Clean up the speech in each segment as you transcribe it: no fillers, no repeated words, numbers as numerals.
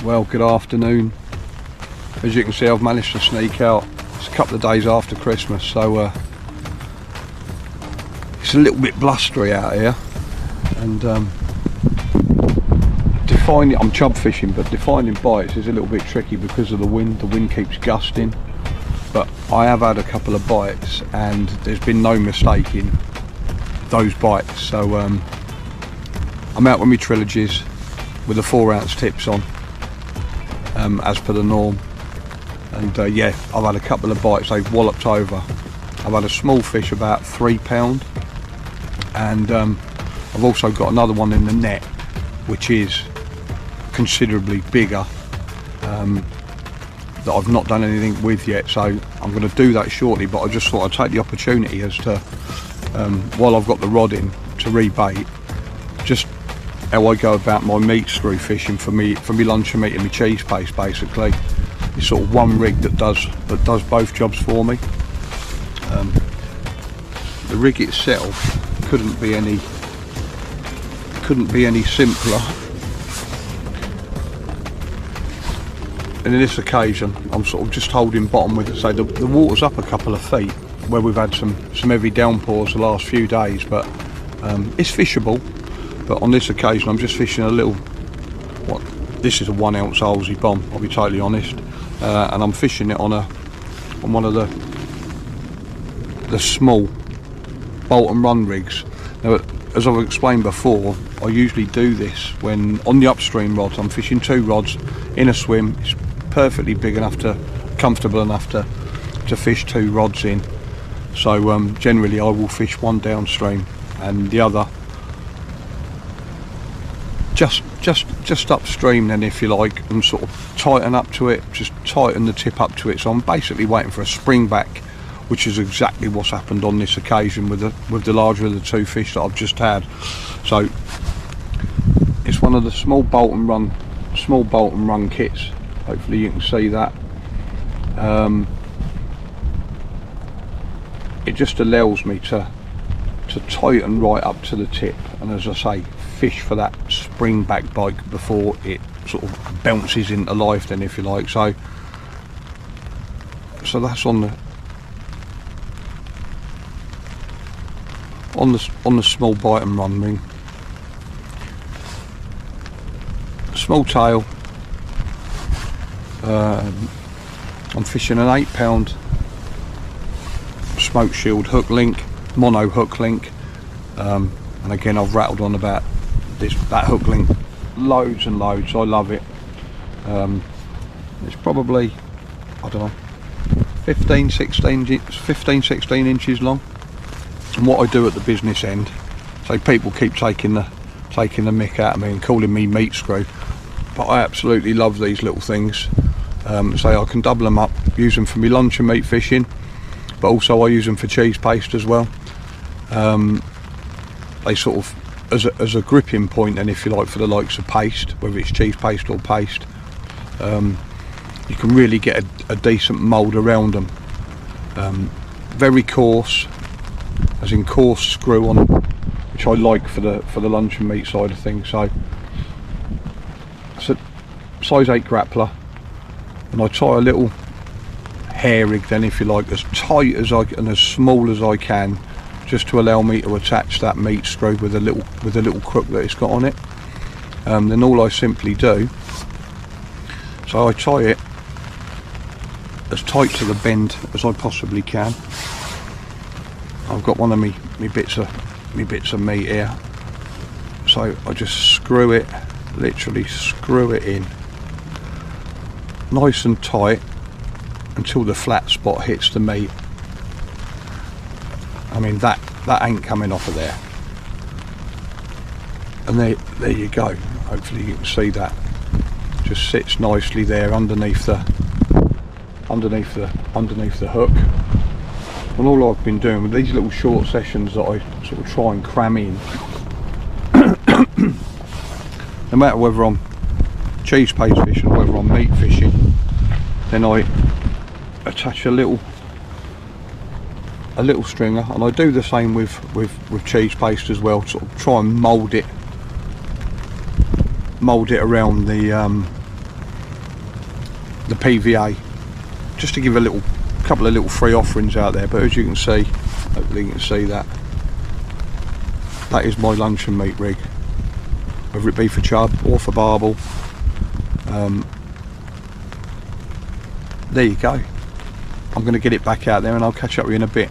Well, good afternoon. As you can see, I've managed to sneak out. It's a couple of days after Christmas, so it's a little bit blustery out here, and I'm chub fishing, but defining bites is a little bit tricky because of the wind. The wind keeps gusting, but I have had a couple of bites and there's been no mistaking those bites. So I'm out with my trilogies with the 4-ounce tips on, as per the norm, and yeah, I've had a couple of bites. They've walloped over. I've had a small fish about £3, and I've also got another one in the net which is considerably bigger, that I've not done anything with yet, so I'm going to do that shortly. But I just thought I'd take the opportunity as to while I've got the rod in to rebait, just how I go about my meat screw fishing for me luncheon meat and my cheese paste. Basically, it's sort of one rig that does both jobs for me. The rig itself couldn't be any simpler. And in this occasion, I'm sort of just holding bottom with it. So the water's up a couple of feet where we've had some heavy downpours the last few days, but it's fishable. But on this occasion, I'm just fishing a little. This is a 1-ounce Aussie bomb. I'll be totally honest, and I'm fishing it on one of the small bolt and run rigs. Now, as I've explained before, I usually do this when on the upstream rods. I'm fishing 2 rods in a swim. It's perfectly big enough comfortable enough to fish 2 rods in. So generally I will fish one downstream and the other just upstream then, if you like, and sort of tighten up to it, just tighten the tip up to it. So I'm basically waiting for a spring back, which is exactly what's happened on this occasion with the larger of the 2 fish that I've just had. So it's one of the small bolt and run kits. Hopefully you can see that. It just allows me to tighten right up to the tip, and as I say, fish for that spring back bite before it sort of bounces into life then, if you like. So that's on the small bite and run ring. Small tail. I'm fishing an 8-pound smoke shield hook link, mono hook link, and again I've rattled on about that hook link loads and loads. I love it. It's probably, I don't know, 15, 16 inches long. And what I do at the business end, so people keep taking the mick out of me and calling me meat screw, but I absolutely love these little things. So I can double them up, use them for my lunch and meat fishing, but also I use them for cheese paste as well. They sort of as a gripping point, and if you like, for the likes of paste, whether it's cheese paste or paste, you can really get a decent mould around them. Very coarse, as in coarse screw on, which I like for the lunch and meat side of things. So it's a size 8 grappler, and I tie a little hair rig then, if you like, as tight as I can and as small as I can, just to allow me to attach that meat screw with a little crook that it's got on it. Then all I simply do, so I tie it as tight to the bend as I possibly can. I've got one of me bits of meat here, so I just screw it, literally screw it in nice and tight until the flat spot hits the meat. I mean, that ain't coming off of there. And there you go. Hopefully you can see that. Just sits nicely there underneath the hook. And all I've been doing with these little short sessions that I sort of try and cram in, no matter whether I'm cheese paste fishing or whether I'm meat fishing, then I attach a little stringer, and I do the same with cheese paste as well. Sort of try and mould it around the the PVA, just to give a couple of little free offerings out there. But as you can see, hopefully you can see that is my luncheon meat rig, whether it be for chub or for barbel. There you go. I'm going to get it back out there and I'll catch up with you in a bit.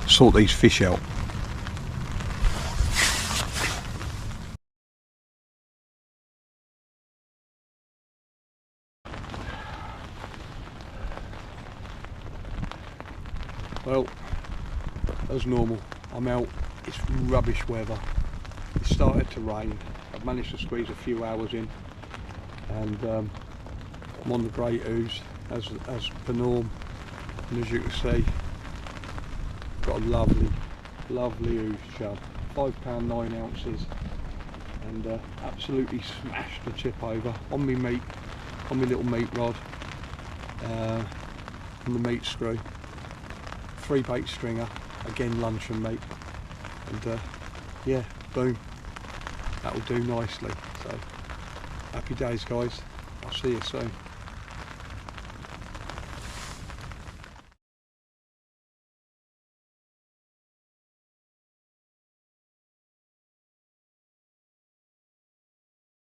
Sort these fish out. Well, as normal, I'm out. It's rubbish weather. It started to rain. I've managed to squeeze a few hours in, and I'm on the Gt Ouse as per norm. And as you can see, got a lovely ooze chub, £5 9 ounces, and absolutely smashed the chip over on me meat, on my little meat rod, on the meat screw. 3 bait stringer, again luncheon meat, and yeah, boom, that'll do nicely. So happy days guys, I'll see you soon.